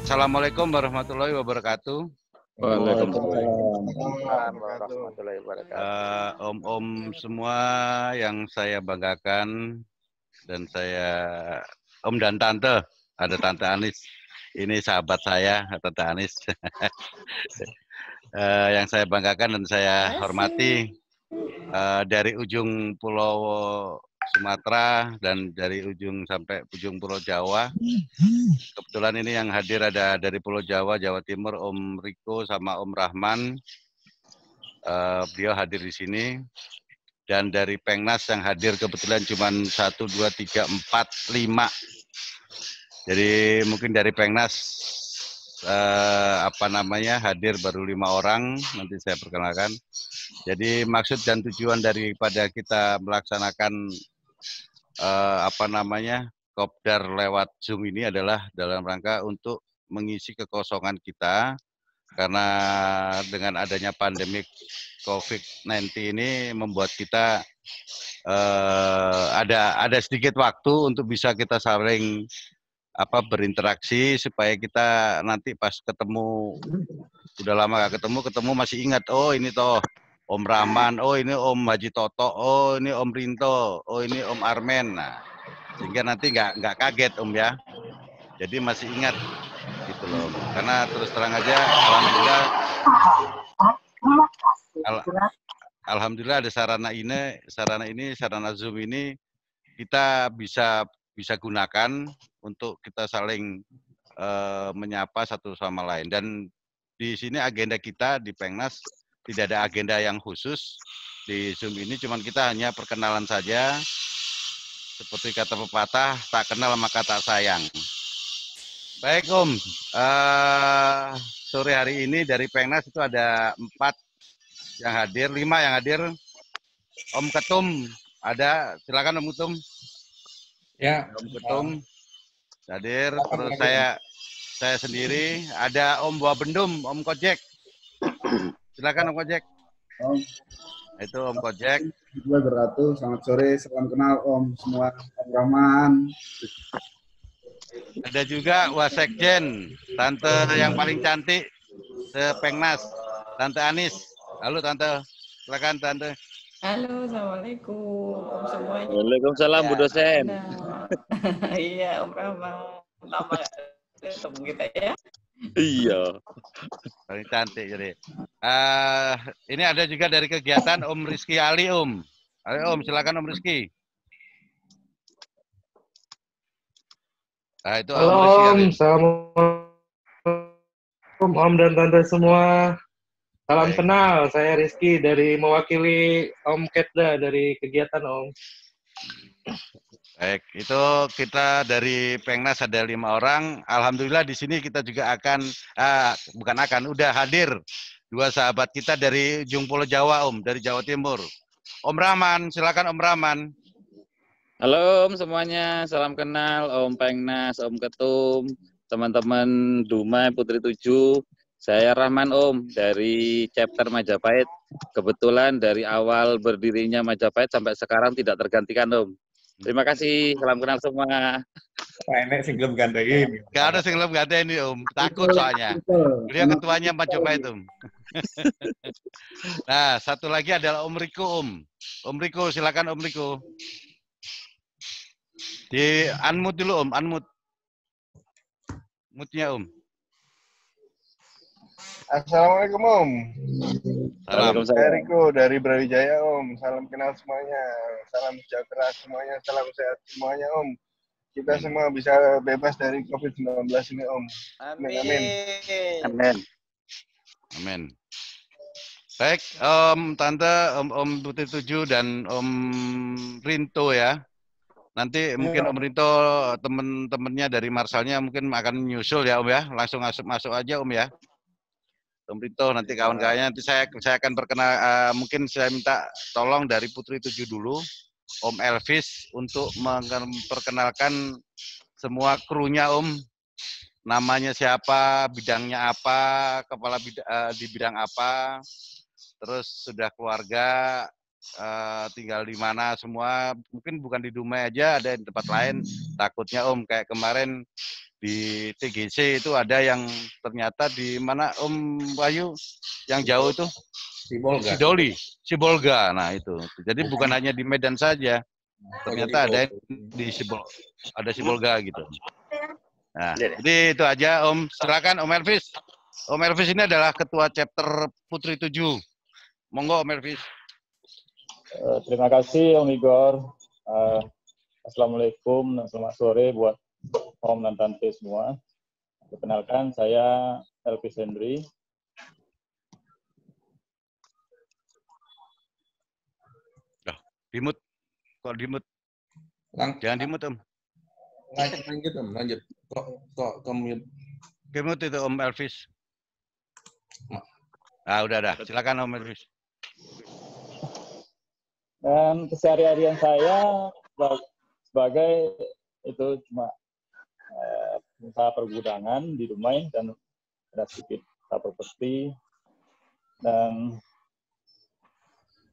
Assalamualaikum warahmatullahi wabarakatuh. Waalaikumsalam warahmatullahi wabarakatuh. Om-om semua yang saya banggakan dan saya Om dan Tante, ada Tante Anis. Ini sahabat saya, Tante Anis. Yang saya banggakan dan saya hormati dari ujung Pulau Sumatera dan dari ujung sampai ujung Pulau Jawa. Kebetulan ini yang hadir ada dari Pulau Jawa, Jawa Timur, Om Riko sama Om Rahman. Beliau hadir di sini. Dan dari Pengnas yang hadir kebetulan cuma 1, 2, 3, 4, 5. Jadi mungkin dari Pengnas hadir baru 5 orang, nanti saya perkenalkan. Jadi maksud dan tujuan daripada kita melaksanakan kopdar lewat Zoom ini adalah dalam rangka untuk mengisi kekosongan kita, karena dengan adanya pandemi COVID-19 ini membuat kita ada sedikit waktu untuk bisa kita saling berinteraksi, supaya kita nanti pas ketemu, udah lama gak ketemu masih ingat, oh ini toh Om Rahman, oh ini Om Haji Toto, oh ini Om Rinto, oh ini Om Armen. Nah, sehingga nanti nggak kaget Om ya. Jadi masih ingat gitu loh. Karena terus terang aja, alhamdulillah ada sarana Zoom ini kita bisa gunakan untuk kita saling menyapa satu sama lain. Dan di sini agenda kita di Pengnas tidak ada agenda yang khusus di Zoom ini, cuman kita hanya perkenalan saja. Seperti kata pepatah, tak kenal maka tak sayang. Baik Om, sore hari ini dari Pengnas itu ada 4 yang hadir, 5 yang hadir. Om Ketum ada, silakan Om Ketum. Ya. Om Ketum hadir, terus saya sendiri, ada Om Buah Bendum, Om Kojek. Silakan Om Kojek. Itu Om Kojek. Selamat sore, salam kenal Om semua, Om Rahman. Ada juga Wasekjen, Tante yang paling cantik se-Pengnas, Tante Anis. Halo Tante, silakan Tante. Halo, Assalamualaikum Om semuanya. Waalaikumsalam Bu dosen. Iya Om Rahman, lama ketemu kita ya. Iya. Paling cantik jadi. Ini ada juga dari kegiatan Om Rizky Ali Om. Ayo Om, silakan Om Rizky. Nah, itu halo Om Rizky Ali. Assalamualaikum Om dan Tante semua. Salam kenal, saya Rizky dari mewakili Om Ketda dari kegiatan Om. Baik, itu kita dari Pengnas ada 5 orang. Alhamdulillah di sini kita juga udah hadir 2 sahabat kita dari ujung Pulau Jawa Om, dari Jawa Timur. Om Rahman, silakan Om Rahman. Halo Om semuanya, salam kenal Om Pengnas, Om Ketum, teman-teman Dumai Putri 7. Saya Rahman Om dari chapter Majapahit. Kebetulan dari awal berdirinya Majapahit sampai sekarang tidak tergantikan Om. Terima kasih, salam kenal semua. Enak sing belum gantiin. Gak ada sing belum gantiin nih Om, takut soalnya. Beliau ketuanya Majapahit Om. Nah, satu lagi adalah Om Riko Om. Om Riko, silakan Om Riko. Di unmute dulu Om, unmute. Mute-nya Om. Assalamualaikum Om. Salam. Saya Riko dari Brawijaya Om. Salam kenal semuanya. Salam sejahtera semuanya. Salam sehat semuanya Om. Kita semua bisa bebas dari COVID-19 ini Om. Amin. Amin. Amin. Baik Om Tante, Om Putri 7 dan Om Rinto ya. Nanti mungkin Om Rinto teman-temannya dari Marsalnya mungkin akan nyusul ya Om ya. Langsung masuk aja Om ya. Om Rinto nanti kawan-kawannya nanti saya akan mungkin saya minta tolong dari Putri 7 dulu Om Elvis untuk memperkenalkan semua krunya Om, namanya siapa, bidangnya apa, kepala di bidang apa, terus sudah keluarga, tinggal di mana semua, mungkin bukan di Dumai aja, ada di tempat lain. Takutnya Om kayak kemarin di TGC itu ada yang ternyata di mana Om Bayu yang jauh itu Sibolga. Sibolga. Nah itu. Jadi bukan hanya di Medan saja. Ternyata ada di Sibolga gitu. Nah, jadi itu aja Om. Silakan Om Elvis. Om Elvis ini adalah ketua chapter Putri 7. Monggo Om Elvis. Terima kasih Om Igor. Assalamualaikum dan selamat sore buat Om dan Tante semua. Perkenalkan saya Elvis Henry. Dimut. Kok dimut? Jangan dimut Om. Lanjut Om, lanjut. Kok mute. Dimut itu Om Elvis. Ah udah dah. Silakan Om Elvis. Dan keseharian saya sebagai itu cuma usaha pergudangan di Dumai dan ada sedikit properti dan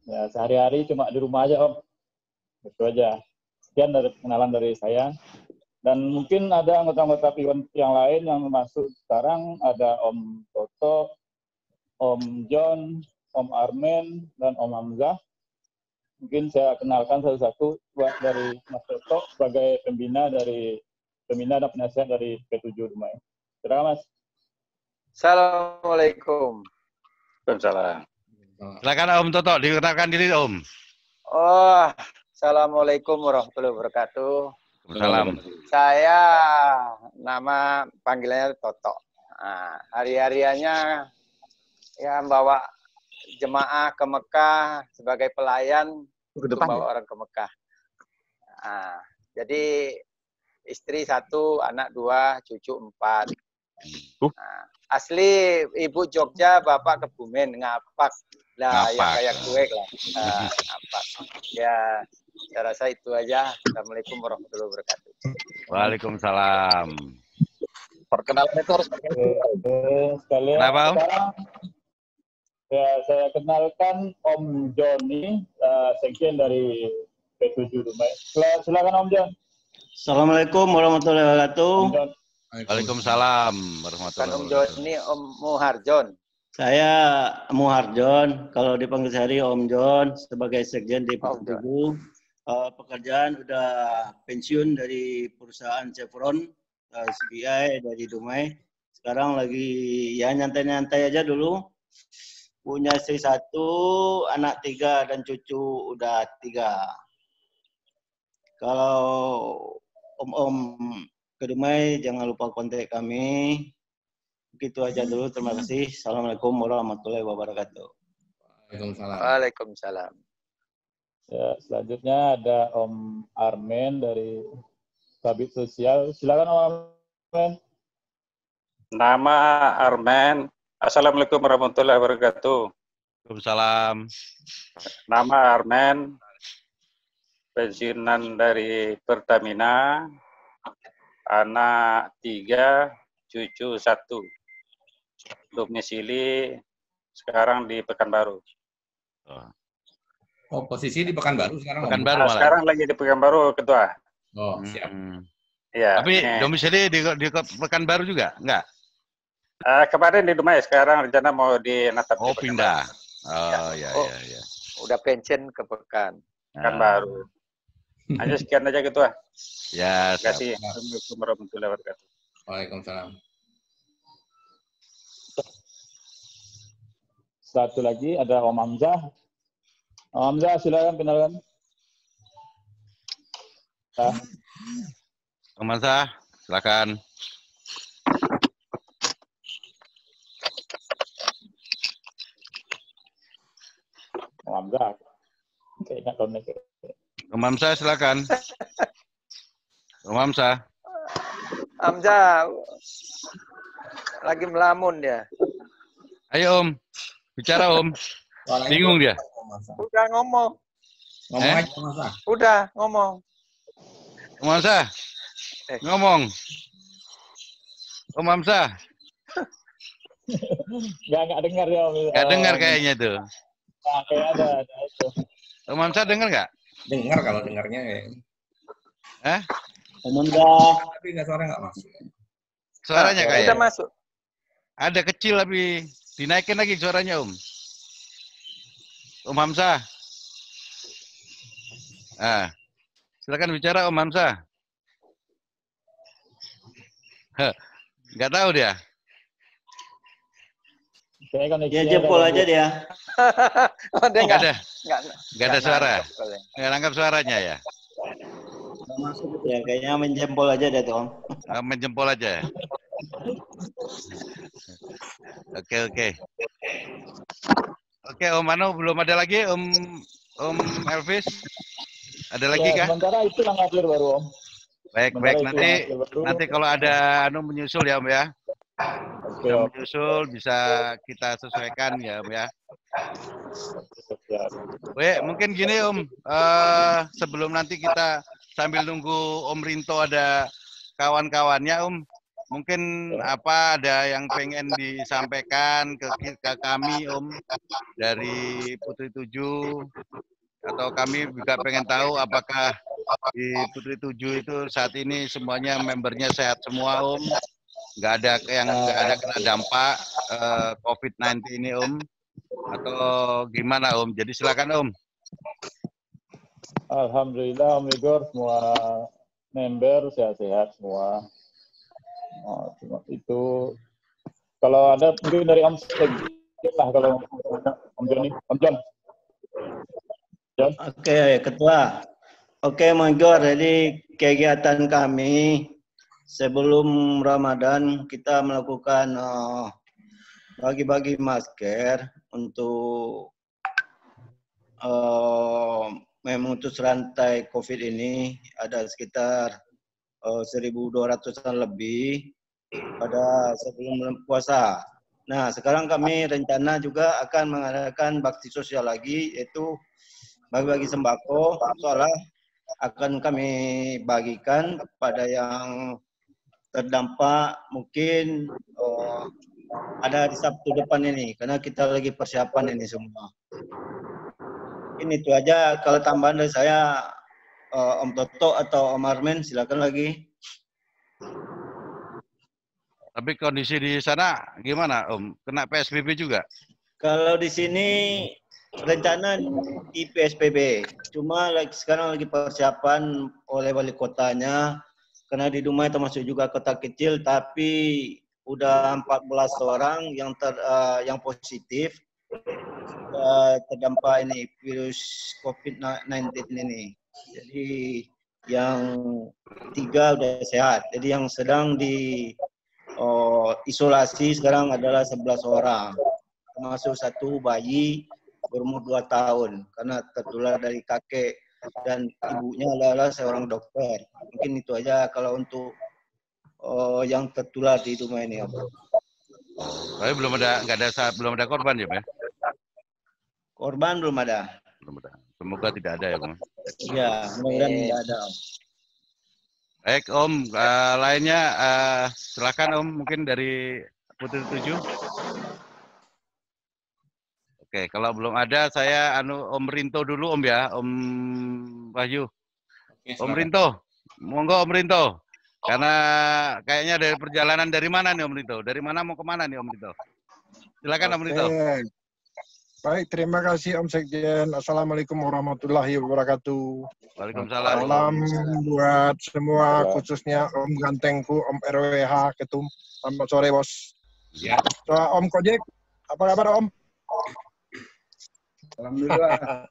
ya sehari-hari cuma di rumah aja Om. Itu aja. Sekian dari kenalan dari saya. Dan mungkin ada anggota-anggota Pion yang lain yang masuk sekarang, ada Om Toto, Om John, Om Armen, dan Om Hamzah. Mungkin saya kenalkan satu-satu dari Mas Toto sebagai pembina dan penasihat dari P7 Dumai. Silakan Mas. Assalamualaikum. Waalaikumsalam. Silakan Om Toto, dikenalkan diri Om. Oh, Assalamualaikum warahmatullahi wabarakatuh. Salam. Saya nama panggilannya Toto. Nah, hari-hariannya ya bawa jemaah ke Mekah sebagai pelayan untuk bawa orang ke Mekah. Nah, jadi istri 1, anak 2, cucu 4. Nah, asli ibu Jogja, bapak Kebumen, Ngapak. Lah, ya kayak kue lah. Ngapak. Ya, saya rasa itu aja. Assalamualaikum warahmatullahi wabarakatuh. Waalaikumsalam. Perkenalan itu harus pakai sekalian. Kenapa Om? Ya, saya kenalkan Om Joni, sekjen dari P7 Dumai. Silakan Om Jon. Assalamualaikum warahmatullahi wabarakatuh. Waalaikumsalam warahmatullahi Om wabarakatuh. Joni, Om Muharjon. Saya Muharjon, kalau dipanggil sehari Om Jon sebagai sekjen di P7. Pekerjaan udah pensiun dari perusahaan Chevron, CBI dari Dumai. Sekarang lagi ya nyantai-nyantai aja dulu. Punya istri 1, anak 3, dan cucu udah 3. Kalau Om ke Dumai, jangan lupa kontak kami. Begitu aja dulu, terima kasih. Assalamualaikum warahmatullahi wabarakatuh. Waalaikumsalam. Waalaikumsalam. Ya, selanjutnya ada Om Armen dari Kabit Sosial. Silakan Om Armen. Nama Armen. Assalamualaikum warahmatullahi wabarakatuh. Waalaikumsalam. Nama Armen. Pensiunan dari Pertamina. Anak 3, cucu 1. Domisili sekarang di Pekanbaru. Oh, posisi di Pekanbaru sekarang. Pekanbaru malah. Sekarang lagi di Pekanbaru, Ketua. Oh, siap. Iya. Tapi domisili di Pekanbaru juga? Enggak? Kemarin di Dumai, sekarang rencana mau dinatap. Oh, pindah. Oh, ya. Udah pensiun ke Pekanbaru. Hanya sekian aja, Ketua. Ya, terima kasih. Assalamualaikum warahmatullahi wabarakatuh. Waalaikumsalam. Satu lagi ada Om Hamzah. Om Hamzah, silakan kenalkan. Om Hamzah, silakan. Om Hamzah. Kayaknya connect. Om Hamzah, silakan. Om Hamzah. Hamzah lagi melamun dia. Ayo Om, bicara Om. Bingung dia. Udah ngomong. Ngomong aja Om Hamzah. Udah ngomong. Om Hamzah, ngomong. Om Hamzah. Nggak dengar ya Om. Nggak dengar kayaknya tuh. Nah, kayak ada itu. Om Hamzah dengar nggak? Dengar kalau dengarnya ya. Om Hamzah. Tapi nggak suara nggak masuk. Suaranya Nah, kayak. udah masuk. Ada kecil tapi dinaikin lagi suaranya Om. Om Hamzah. Ah, silakan bicara Om Hamzah. Nggak tahu dia. Ya jempol aja dia. Oh, dia Nggak ada. nggak Ada suara. nangkep kali. Nggak nangkap suaranya ya. Masuk ya, kayaknya menjempol aja deh tuh Om. Main jempol aja. Oke. Oke Om Manu, belum ada lagi Om Elvis? Ada lagi Ya, kah? sementara itu yang akhir baru Om. Baik. Nanti kalau ada menyusul ya Om ya. Oke, Om. Menyusul bisa kita sesuaikan ya Om ya. Mungkin gini Om, sebelum nanti kita sambil nunggu Om Rinto ada kawan-kawannya Om, mungkin ada yang pengen disampaikan ke kami Om dari Putri 7, atau kami juga pengen tahu apakah di Putri 7 itu saat ini semuanya membernya sehat semua Om, nggak ada kena dampak COVID-19 ini Om, atau gimana Om? Jadi silakan Om. Alhamdulillah Om Igor, semua member sehat-sehat semua. Cuma itu kalau ada mungkin dari Om lah, kalau Om John. Oke, Ketua. Oke, Om Igor, jadi kegiatan kami sebelum Ramadan kita melakukan bagi-bagi masker untuk memutus rantai COVID ini. Ada sekitar 1.200-an lebih pada sebelum puasa. Nah, sekarang kami rencana juga akan mengadakan bakti sosial lagi, yaitu bagi-bagi sembako. Soalnya akan kami bagikan pada yang terdampak mungkin ada di Sabtu depan ini, karena kita lagi persiapan ini semua. Ini itu aja. Kalau tambahan dari saya, Om Toto atau Om Armen, silakan lagi. Tapi kondisi di sana gimana Om? Kena PSBB juga? Kalau di sini rencana di PSBB, cuma sekarang lagi persiapan oleh wali kotanya, karena di Dumai termasuk juga kota kecil, tapi udah 14 orang yang positif terdampak ini virus COVID-19 ini. Jadi yang 3 udah sehat. Jadi yang sedang di isolasi sekarang adalah 11 orang, termasuk 1 bayi berumur 2 tahun karena tertular dari kakek dan ibunya adalah seorang dokter. Mungkin itu aja kalau untuk yang tertular di rumah ini, Om. Tapi belum ada korban ya, Pak? Korban belum ada. Belum ada. Semoga tidak ada ya, Om. Iya, mudah-mudahan tidak ada, Om. Baik, Om. Lainnya silakan Om, mungkin dari Putri 7. Oke, kalau belum ada saya Om Rinto dulu Om ya, Om Wahyu. Oke, Om Rinto, monggo Om Rinto. Karena kayaknya dari perjalanan dari mana nih Om Rinto? Dari mana mau kemana nih Om Rinto? Silakan Om Rinto. Baik, terima kasih Om Sekjen. Assalamualaikum warahmatullahi wabarakatuh. Waalaikumsalam. Salam buat semua, khususnya Om Gantengku, Om RWH, Ketum. Selamat sore, Bos. Ya. Om Kojek, apa kabar Om? Alhamdulillah.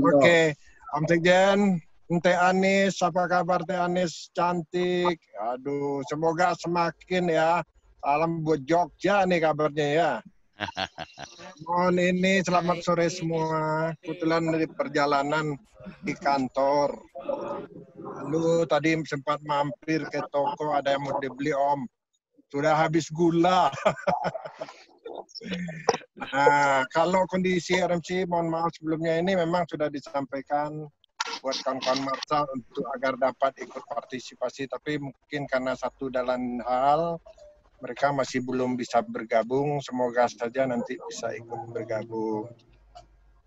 Oke, Om Sekjen, Teh Anis, apa kabar Teh Anis? Cantik. Aduh, semoga semakin ya. Salam buat Jogja nih kabarnya ya. Mohon ini selamat sore semua. Kebetulan dari perjalanan di kantor. Lalu tadi sempat mampir ke toko, ada yang mau dibeli Om. Sudah habis gula. Nah, kalau kondisi RMC, mohon maaf sebelumnya ini memang sudah disampaikan buat kawan-kawan Marsal untuk agar dapat ikut partisipasi, tapi mungkin karena satu dan hal mereka masih belum bisa bergabung, semoga saja nanti bisa ikut bergabung.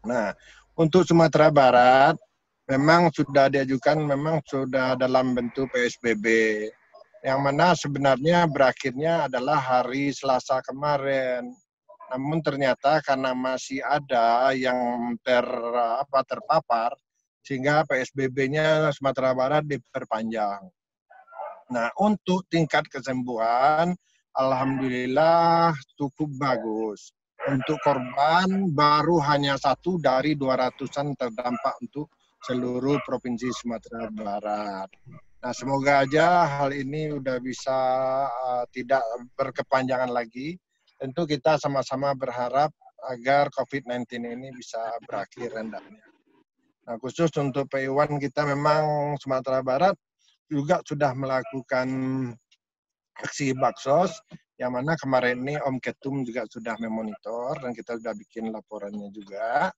Nah, untuk Sumatera Barat memang sudah diajukan, memang sudah dalam bentuk PSBB. yang mana sebenarnya berakhirnya adalah hari Selasa kemarin. Namun ternyata karena masih ada yang terpapar, sehingga PSBB-nya Sumatera Barat diperpanjang. Nah, untuk tingkat kesembuhan, alhamdulillah cukup bagus. Untuk korban baru hanya 1 dari 200-an terdampak untuk seluruh provinsi Sumatera Barat. Nah, semoga aja hal ini udah bisa tidak berkepanjangan lagi. Tentu kita sama-sama berharap agar COVID-19 ini bisa berakhir hendaknya. Nah, khusus untuk PI1 kita memang Sumatera Barat juga sudah melakukan aksi baksos, yang mana kemarin ini Om Ketum juga sudah memonitor dan kita sudah bikin laporannya juga.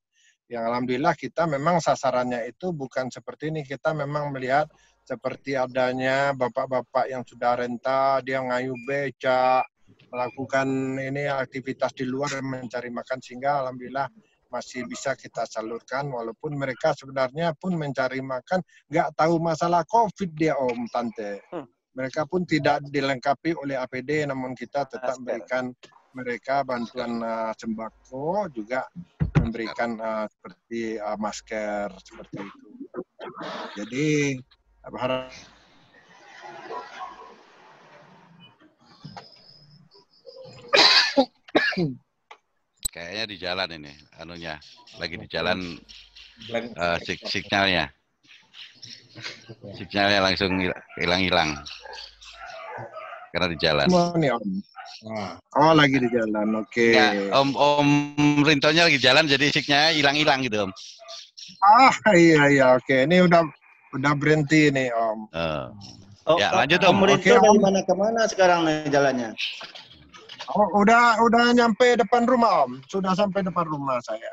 Yang alhamdulillah kita memang sasarannya itu bukan seperti ini, kita memang melihat seperti adanya bapak-bapak yang sudah renta, dia ngayuh becak, melakukan ini aktivitas di luar dan mencari makan, sehingga alhamdulillah masih bisa kita salurkan, walaupun mereka sebenarnya pun mencari makan, nggak tahu masalah COVID dia Om, Tante. Mereka pun tidak dilengkapi oleh APD, namun kita tetap memberikan mereka bantuan sembako, juga memberikan seperti masker, seperti itu. Jadi, berharap kayaknya di jalan ini, anunya lagi di jalan signalnya langsung hilang karena di jalan. Oh, lagi di jalan, oke. Ya, Om Rintonya lagi jalan, jadi signalnya hilang gitu, Om. Iya, oke. Ini udah berhenti nih, Om. Ya, lanjut, Om. Om Rinto dari mana ke mana sekarang nih jalannya? Oh, udah nyampe depan rumah, Om. Sudah sampai depan rumah saya.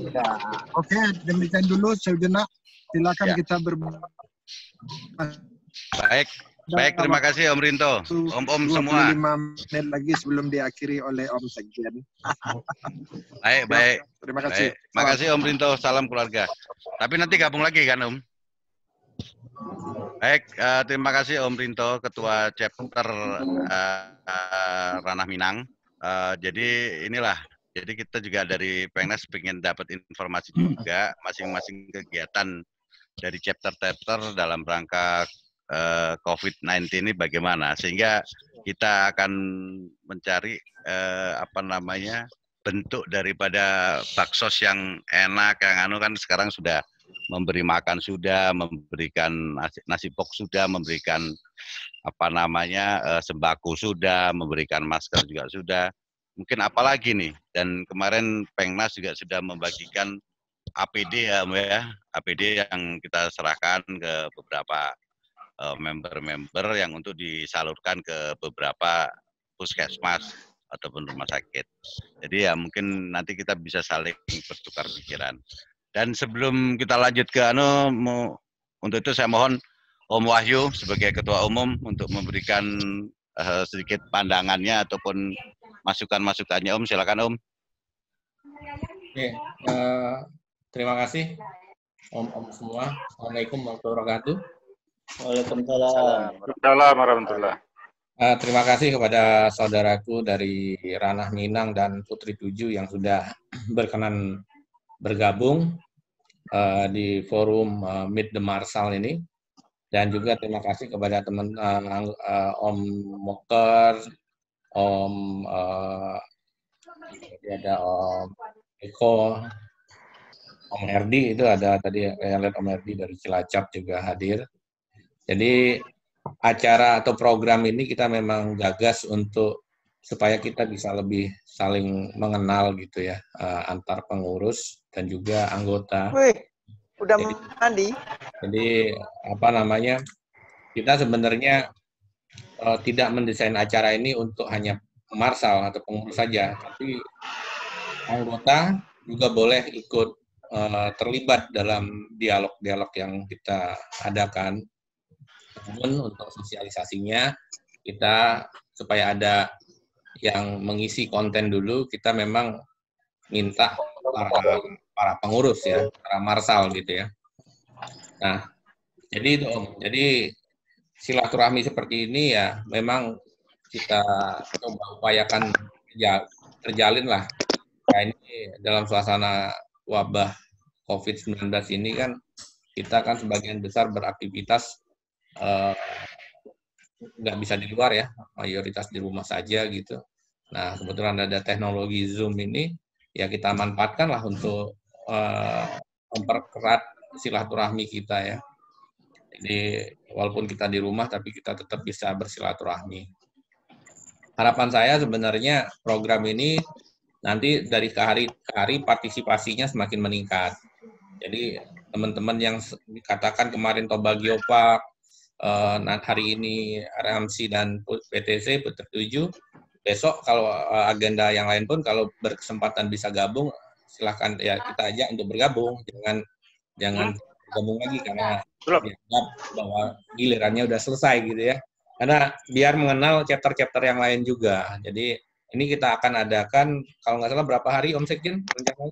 Ya, oke, demikian dulu sejenak. Silakan kita Baik, terima kasih Om Rinto. Om semua. 25 menit lagi sebelum diakhiri oleh Om Sekjen. Baik. Terima kasih. Terima kasih Om Rinto, salam keluarga. Tapi nanti gabung lagi kan, Om? Baik, terima kasih Om Rinto, Ketua Chapter Ranah Minang. Jadi inilah, jadi kita juga dari Pengnas pengen dapat informasi juga masing-masing kegiatan dari chapter dalam rangka COVID-19 ini bagaimana, sehingga kita akan mencari bentuk daripada baksos yang enak, yang kan sekarang sudah memberi makan, sudah memberikan nasi box, sudah memberikan sembako, sudah memberikan masker juga sudah. Mungkin apalagi nih, dan kemarin Pengnas juga sudah membagikan APD APD yang kita serahkan ke beberapa member-member yang untuk disalurkan ke beberapa puskesmas ataupun rumah sakit. Jadi ya mungkin nanti kita bisa saling bertukar pikiran. Dan sebelum kita lanjut ke untuk itu saya mohon Om Wahyu sebagai Ketua Umum untuk memberikan sedikit pandangannya ataupun masukan-masukannya, Om. Silakan, Om. Oke, terima kasih Om semua. Assalamualaikum warahmatullahi wabarakatuh. Waalaikumsalam. Waalaikumsalam warahmatullahi. Terima kasih kepada saudaraku dari Ranah Minang dan Putri 7 yang sudah berkenan bergabung di forum Meet the Marsal ini, dan juga terima kasih kepada teman Om Moker, ada Om Eko, Om Herdi, itu ada tadi yang lihat Om Herdi dari Cilacap juga hadir. Jadi acara atau program ini kita memang gagas untuk supaya kita bisa lebih saling mengenal gitu ya, antar pengurus dan juga anggota. Wih, udah mandi. Jadi kita sebenarnya tidak mendesain acara ini untuk hanya Marsal atau pengurus saja, tapi anggota juga boleh ikut terlibat dalam dialog-dialog yang kita adakan. Namun untuk sosialisasinya kita supaya ada yang mengisi konten dulu, kita memang minta para pengurus ya, para Marsal gitu ya. Nah, jadi itu Om. Jadi silaturahmi seperti ini ya memang kita coba upayakan terjalin lah. Nah, ini dalam suasana wabah COVID-19 ini kan kita kan sebagian besar beraktivitas nggak bisa di luar ya, mayoritas di rumah saja gitu. Nah, kebetulan ada teknologi Zoom ini, ya kita manfaatkan lah untuk memperkerat silaturahmi kita ya. Jadi walaupun kita di rumah, tapi kita tetap bisa bersilaturahmi. Harapan saya sebenarnya program ini nanti dari ke hari partisipasinya semakin meningkat. Jadi teman-teman yang dikatakan kemarin Toba Geopark, hari ini RMC dan PTC Putra 7, besok kalau agenda yang lain pun kalau berkesempatan bisa gabung, silahkan ya kita ajak untuk bergabung, jangan gabung lagi karena dianggap bahwa gilirannya udah selesai gitu ya. Karena biar mengenal chapter-chapter yang lain juga. Jadi ini kita akan adakan kalau nggak salah berapa hari Om Sekjen rencananya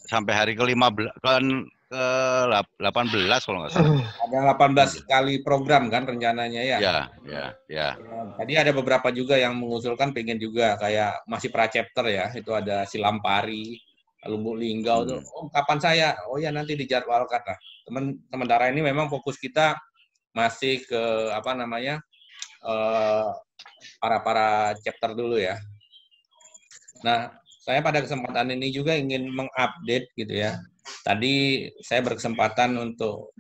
sampai hari ke-15 kan ke-18 kalau nggak salah. Ada 18 kali program kan rencananya ya. Ya. Tadi ada beberapa juga yang mengusulkan pengen juga kayak masih pra-chapter ya, itu ada Silampari, Lubuk Linggau tuh. Oh, kapan saya? Oh ya nanti dijadwalkan lah. Sementara ini memang fokus kita masih ke apa namanya? Para chapter dulu ya. Nah, saya pada kesempatan ini juga ingin mengupdate gitu ya. Tadi saya berkesempatan untuk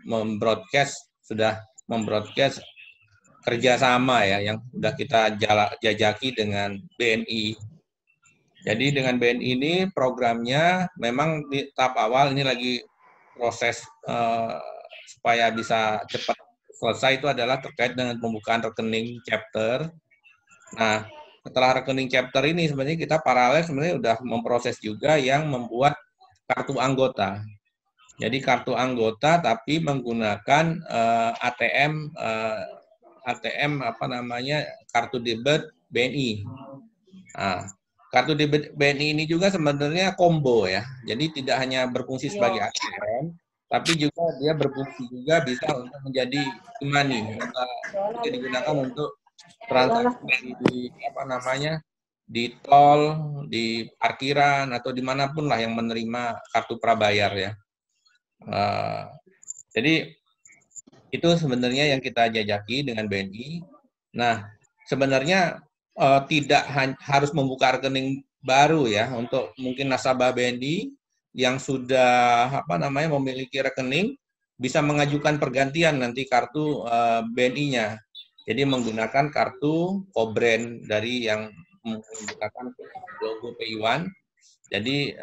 sudah membroadcast kerjasama ya yang sudah kita jajaki dengan BNI. Jadi dengan BNI ini programnya memang di tahap awal ini lagi proses supaya bisa cepat selesai itu adalah terkait dengan pembukaan rekening chapter. Nah, setelah rekening chapter ini sebenarnya kita paralel sebenarnya udah memproses juga yang membuat kartu anggota. Jadi kartu anggota tapi menggunakan ATM apa namanya kartu debit BNI. Nah, kartu debit BNI ini juga sebenarnya combo ya. Jadi tidak hanya berfungsi sebagai ATM, tapi juga dia berfungsi juga bisa untuk menjadi e-money. Bisa digunakan untuk transaksi di apa namanya di tol, di parkiran atau dimanapun lah yang menerima kartu prabayar ya. Jadi itu sebenarnya yang kita jajaki dengan BNI. Nah, sebenarnya tidak harus membuka rekening baru ya untuk mungkin nasabah BNI yang sudah apa namanya memiliki rekening bisa mengajukan pergantian nanti kartu BNI-nya. Jadi menggunakan kartu co-brand dari yang menggunakan logo PayOne. Jadi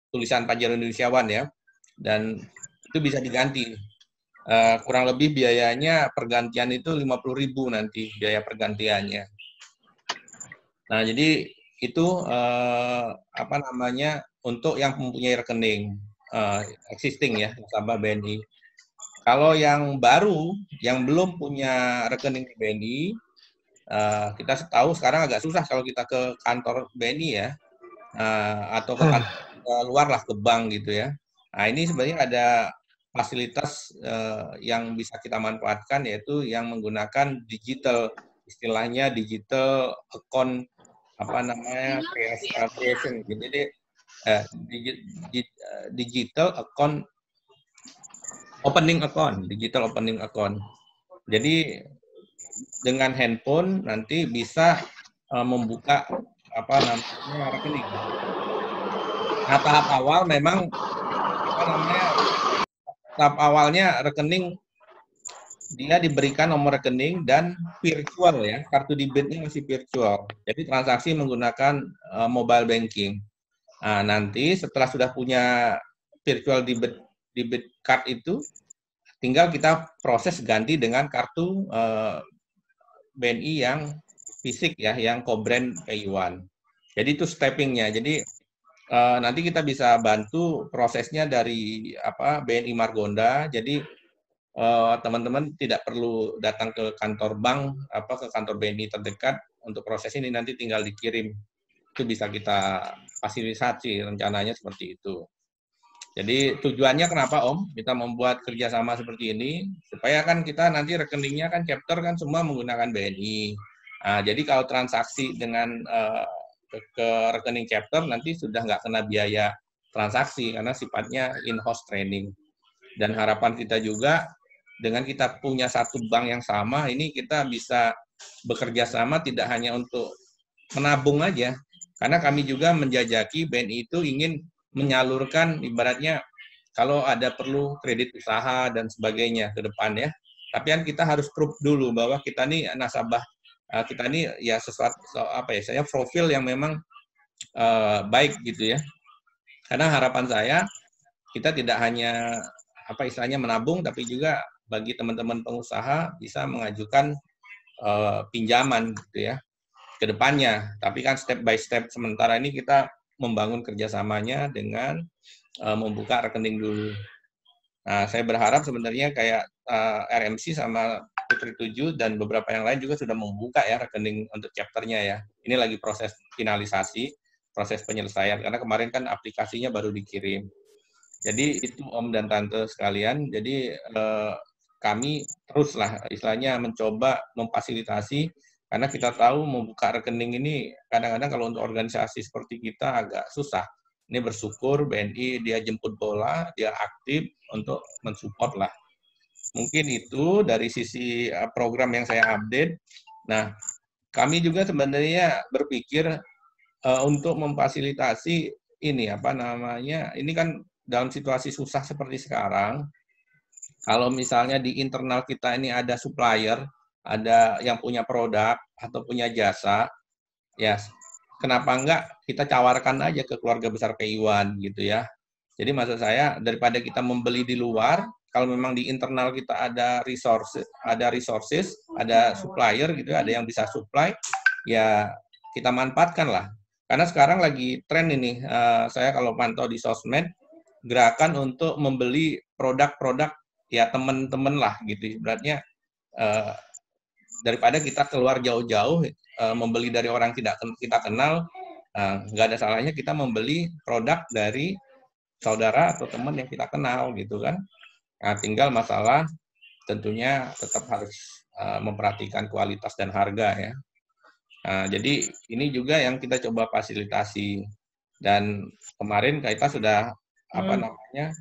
tulisan Fajar Indonesiawan ya. Dan itu bisa diganti. Kurang lebih biayanya pergantian itu 50.000 nanti biaya pergantiannya. Nah, jadi itu apa namanya untuk yang mempunyai rekening existing ya nasabah BNI. Kalau yang baru, yang belum punya rekening di BNI, kita tahu sekarang agak susah kalau kita ke kantor BNI ya, atau ke kantor luar lah, ke bank gitu ya. Nah, ini sebenarnya ada fasilitas yang bisa kita manfaatkan, yaitu yang menggunakan digital, istilahnya digital account, apa namanya, creation. Jadi digital account, digital opening account. Jadi dengan handphone nanti bisa membuka apa namanya rekening. Nah, tahap awal memang apa namanya tahap awalnya rekening dia diberikan nomor rekening dan virtual ya, kartu debitnya masih virtual. Jadi transaksi menggunakan mobile banking. Nah, nanti setelah sudah punya virtual debit card itu, tinggal kita proses ganti dengan kartu BNI yang fisik ya, yang co-brand PayOne. Jadi itu steppingnya. Jadi nanti kita bisa bantu prosesnya dari apa BNI Margonda. Jadi teman-teman tidak perlu datang ke kantor bank, ke kantor BNI terdekat untuk proses ini, nanti tinggal dikirim. Itu bisa kita fasilitasi, rencananya seperti itu. Jadi tujuannya kenapa Om kita membuat kerjasama seperti ini, supaya kan kita nanti rekeningnya kan chapter kan semua menggunakan BNI. Nah, jadi kalau transaksi dengan ke rekening chapter nanti sudah nggak kena biaya transaksi karena sifatnya in-house training. Dan harapan kita juga dengan kita punya satu bank yang sama, ini kita bisa bekerja sama tidak hanya untuk menabung aja, karena kami juga menjajaki BNI itu ingin menyalurkan ibaratnya kalau ada perlu kredit usaha dan sebagainya ke depan ya. Tapi kan kita harus proof dulu bahwa kita nih nasabah, kita nih ya sesuatu apa ya, saya profil yang memang baik gitu ya. Karena harapan saya kita tidak hanya apa istilahnya menabung, tapi juga bagi teman-teman pengusaha bisa mengajukan pinjaman gitu ya ke depannya. Tapi kan step by step sementara ini kita membangun kerjasamanya dengan membuka rekening dulu. Nah, saya berharap sebenarnya kayak RMC sama Putri 7 dan beberapa yang lain juga sudah membuka ya rekening untuk chapternya ya. Ini lagi proses finalisasi, proses penyelesaian, karena kemarin kan aplikasinya baru dikirim. Jadi itu Om dan Tante sekalian, jadi kami teruslah istilahnya mencoba memfasilitasi, karena kita tahu membuka rekening ini kadang-kadang kalau untuk organisasi seperti kita agak susah. Ini bersyukur BNI dia jemput bola, dia aktif untuk mensupport lah. Mungkin itu dari sisi program yang saya update. Nah, kami juga sebenarnya berpikir untuk memfasilitasi ini apa namanya, ini kan dalam situasi susah seperti sekarang, kalau misalnya di internal kita ini ada supplier, ada yang punya produk atau punya jasa, ya kenapa enggak kita tawarkan aja ke keluarga besar P1 gitu ya. Jadi maksud saya daripada kita membeli di luar, kalau memang di internal kita ada resources, ada supplier gitu, ada yang bisa supply, ya kita manfaatkan lah. Karena sekarang lagi tren ini, saya kalau pantau di sosmed, gerakan untuk membeli produk-produk ya teman-teman lah gitu. Ibaratnya daripada kita keluar jauh-jauh membeli dari orang tidak kita kenal, nggak ada salahnya kita membeli produk dari saudara atau teman yang kita kenal gitu kan. Nah, tinggal masalah tentunya tetap harus memperhatikan kualitas dan harga ya. Nah, jadi ini juga yang kita coba fasilitasi, dan kemarin kita sudah apa namanya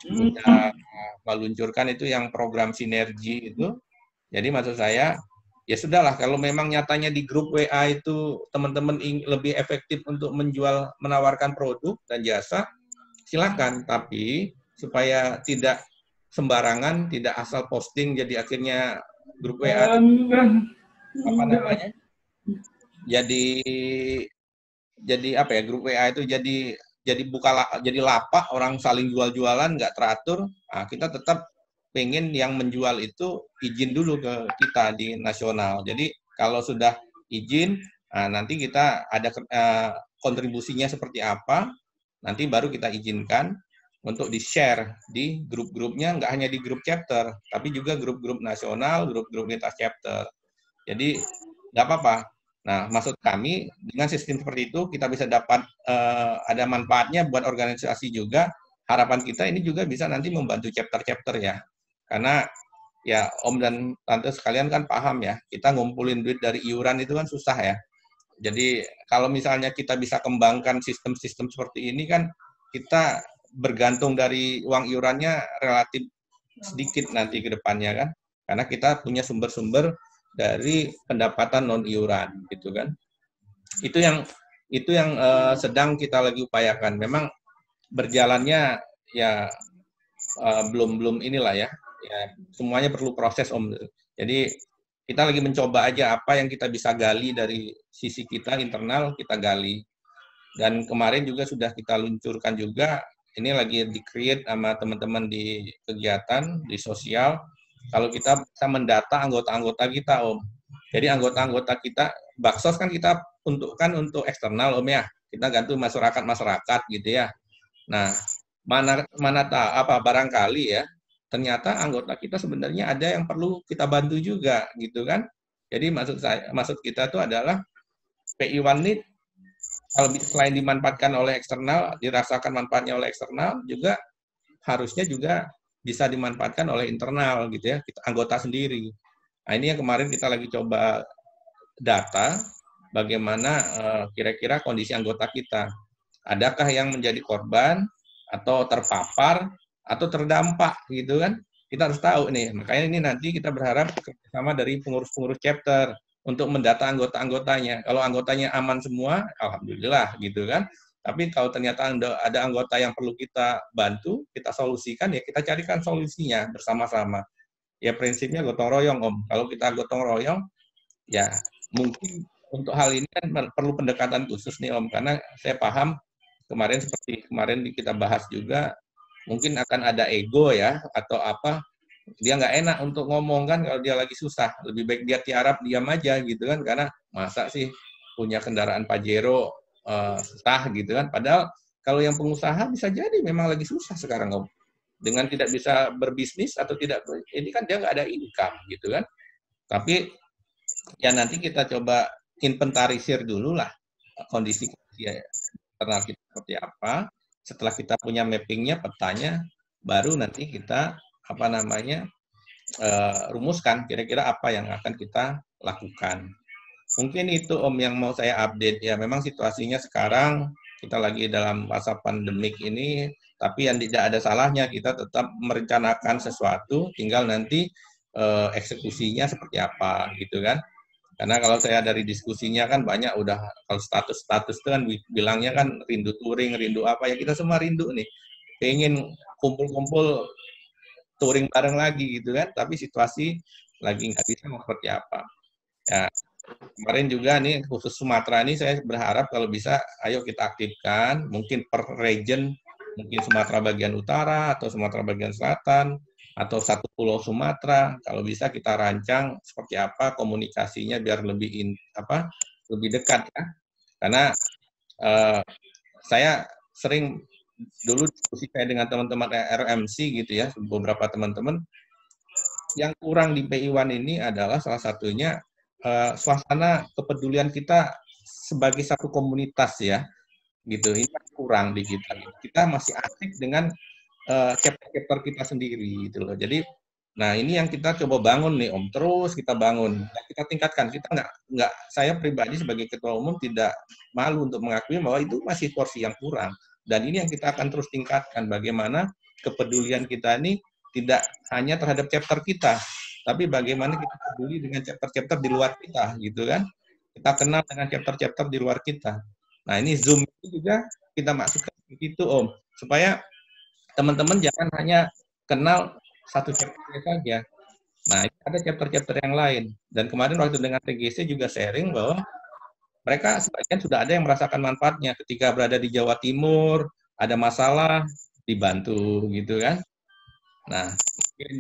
sudah meluncurkan itu yang program sinergi itu. Jadi maksud saya ya sudahlah, kalau memang nyatanya di grup WA itu teman-teman lebih efektif untuk menawarkan produk dan jasa, silakan. Tapi supaya tidak sembarangan, tidak asal posting, jadi akhirnya grup WA apa namanya? Jadi apa ya, grup WA itu jadi lapak, orang saling jual-jualan nggak teratur. Nah, kita tetap pengen yang menjual itu izin dulu ke kita di nasional. Jadi kalau sudah izin, nah nanti kita ada kontribusinya seperti apa, nanti baru kita izinkan untuk di-share di grup-grupnya, nggak hanya di grup chapter, tapi juga grup-grup nasional, grup-grup lintas chapter. Jadi nggak apa-apa. Nah, maksud kami dengan sistem seperti itu kita bisa dapat ada manfaatnya buat organisasi juga. Harapan kita ini juga bisa nanti membantu chapter-chapter ya. Karena ya Om dan Tante sekalian kan paham ya, kita ngumpulin duit dari iuran itu kan susah ya. Jadi kalau misalnya kita bisa kembangkan sistem-sistem seperti ini kan, kita bergantung dari uang iurannya relatif sedikit nanti ke depannya kan. Karena kita punya sumber-sumber dari pendapatan non iuran gitu kan. Itu yang sedang kita lagi upayakan. Memang berjalannya ya belum inilah ya. Ya, semuanya perlu proses Om. Jadi kita lagi mencoba aja apa yang kita bisa gali dari sisi kita internal, kita gali. Dan kemarin juga sudah kita luncurkan juga, ini lagi di-create sama teman-teman di kegiatan, di sosial, kalau kita bisa mendata anggota-anggota kita Om. Jadi anggota-anggota kita, Baksos kan kita untukkan untuk eksternal Om ya, kita gantung masyarakat gitu ya. Nah, mana tahu apa barangkali ya, ternyata anggota kita sebenarnya ada yang perlu kita bantu juga gitu kan. Jadi maksud kita itu adalah PI1 ini kalau selain dimanfaatkan oleh eksternal, dirasakan manfaatnya oleh eksternal, juga harusnya juga bisa dimanfaatkan oleh internal gitu ya, kita anggota sendiri. Nah, ini yang kemarin kita lagi coba data bagaimana kira-kira kondisi anggota kita. Adakah yang menjadi korban atau terpapar atau terdampak gitu kan? Kita harus tahu nih. Makanya ini nanti kita berharap kerjasama dari pengurus-pengurus chapter untuk mendata anggota-anggotanya. Kalau anggotanya aman semua, alhamdulillah gitu kan. Tapi kalau ternyata ada anggota yang perlu kita bantu, kita solusikan, ya kita carikan solusinya bersama-sama. Ya prinsipnya gotong royong, Om. Kalau kita gotong royong, ya mungkin untuk hal ini kan perlu pendekatan khusus nih, Om. Karena saya paham kemarin seperti kemarin kita bahas juga, mungkin akan ada ego ya, atau apa, dia nggak enak untuk ngomong kan kalau dia lagi susah. Lebih baik dia tiarap, diam aja gitu kan, karena masa sih punya kendaraan Pajero, susah gitu kan. Padahal kalau yang pengusaha bisa jadi memang lagi susah sekarang, Om. Dengan tidak bisa berbisnis atau tidak, ini kan dia nggak ada income gitu kan. Tapi ya nanti kita coba inventarisir dulu lah kondisi internal kita seperti apa. Setelah kita punya mappingnya, petanya, baru nanti kita rumuskan kira-kira apa yang akan kita lakukan. Mungkin itu Om yang mau saya update ya. Memang situasinya sekarang kita lagi dalam masa pandemik ini, tapi yang tidak ada salahnya kita tetap merencanakan sesuatu, tinggal nanti eksekusinya seperti apa gitu kan. Karena kalau saya dari diskusinya kan banyak udah, kalau status itu kan bilangnya kan rindu touring, rindu apa ya, kita semua rindu nih. Pengen kumpul-kumpul touring bareng lagi gitu kan, tapi situasi lagi nggak bisa mau seperti apa. Ya, kemarin juga nih khusus Sumatera ini saya berharap kalau bisa ayo kita aktifkan, mungkin per region, mungkin Sumatera bagian utara atau Sumatera bagian selatan, atau satu pulau Sumatera, kalau bisa kita rancang seperti apa komunikasinya biar lebih lebih dekat ya. Karena saya sering dulu diskusi saya dengan teman-teman RMC gitu ya, beberapa teman-teman yang kurang di PI1 ini adalah salah satunya suasana kepedulian kita sebagai satu komunitas ya, gitu. Ini kurang di kita. Kita masih asik dengan chapter kita sendiri gitu loh. Jadi, nah ini yang kita coba bangun nih Om, terus kita bangun, kita tingkatkan. Kita nggak, saya pribadi sebagai ketua umum tidak malu untuk mengakui bahwa itu masih porsi yang kurang. Dan ini yang kita akan terus tingkatkan. Bagaimana kepedulian kita ini tidak hanya terhadap chapter kita, tapi bagaimana kita peduli dengan chapter-chapter di luar kita, gitu kan? Kita kenal dengan chapter-chapter di luar kita. Nah ini Zoom itu juga kita masukkan begitu Om, supaya teman-teman jangan hanya kenal satu chapter saja. Nah, ada chapter-chapter yang lain. Dan kemarin waktu dengan TGC juga sharing bahwa mereka sebagian sudah ada yang merasakan manfaatnya ketika berada di Jawa Timur, ada masalah, dibantu gitu kan. Nah, mungkin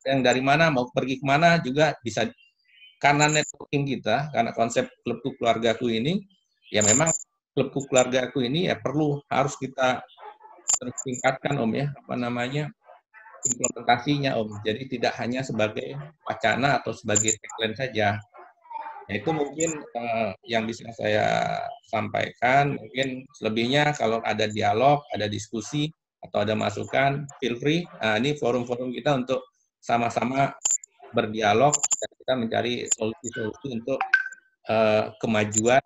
yang dari mana, mau pergi kemana juga bisa, karena networking kita, karena konsep klubku keluargaku ini, ya memang klubku keluargaku ini ya harus kita terus tingkatkan Om ya, implementasinya Om. Jadi tidak hanya sebagai wacana atau sebagai tagline saja. Ya, itu mungkin yang bisa saya sampaikan. Mungkin selebihnya kalau ada dialog, ada diskusi, atau ada masukan, feel free. Nah, ini forum-forum kita untuk sama-sama berdialog dan kita mencari solusi-solusi untuk kemajuan,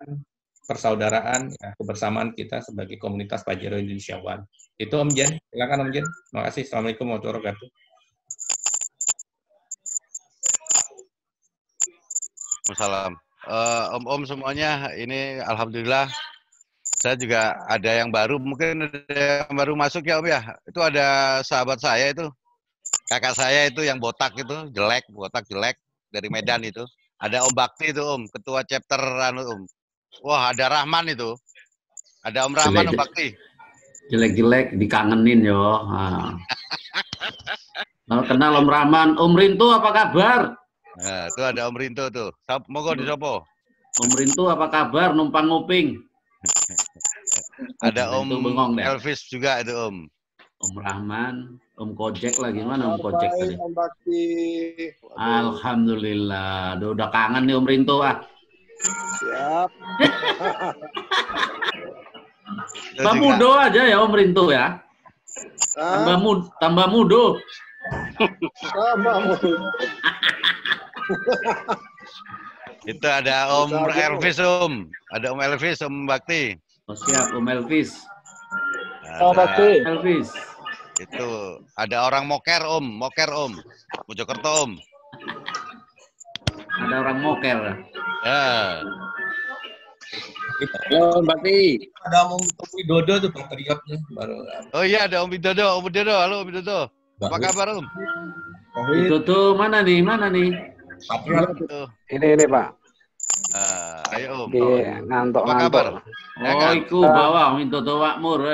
persaudaraan, ya, kebersamaan kita sebagai komunitas Pajero Indonesia One. Itu Om Jen, silakan Om Jen. Terima kasih. Assalamualaikum warahmatullahi wabarakatuh. Salam. Om semuanya, ini alhamdulillah saya juga ada yang baru, mungkin ada yang baru masuk ya Om ya. Itu ada sahabat saya itu, kakak saya itu yang botak itu, botak jelek dari Medan itu. Ada Om Bakti itu Om, ketua chapter Om. Wah, ada Rahman itu. Ada Om Rahman, Om Bakti. Jelek-jelek dikangenin yo. Nah, kenal Om Rahman. Om Rinto apa kabar? Nah, itu ada Om Rinto tuh. Monggo disopo. Om Rinto apa kabar? Numpang nguping. Ada Om Elvis juga itu Om. Om Rahman, Om Kojek lagi mana Om Kojek tadi? Om Bakti. Alhamdulillah. Udah kangen nih Om Rinto ah. Siap. Pamudo aja ya Om Rinto ya. Tambah mudo. Itu ada Om Elvis, Om. Ada Om Elvis, Om Bakti. Oh, siap, Om Elvis. Om Bakti. Elvis. Itu ada orang Moker, Om. Moker, Om. Mojokerto, Om. Ada orang Moker. Ya. Halo, Om Bakti. Ada Om Widodo tuh patriotnya baru. Oh iya, ada Om Widodo. Om Widodo, halo Om Widodo. Apa kabar, Om? Widodo mana nih? Mana nih? Patriot. Ini Pak. Ayo Om. Ngantuk. Apa kabar? Oh, iku bawa Widodo Wakmur,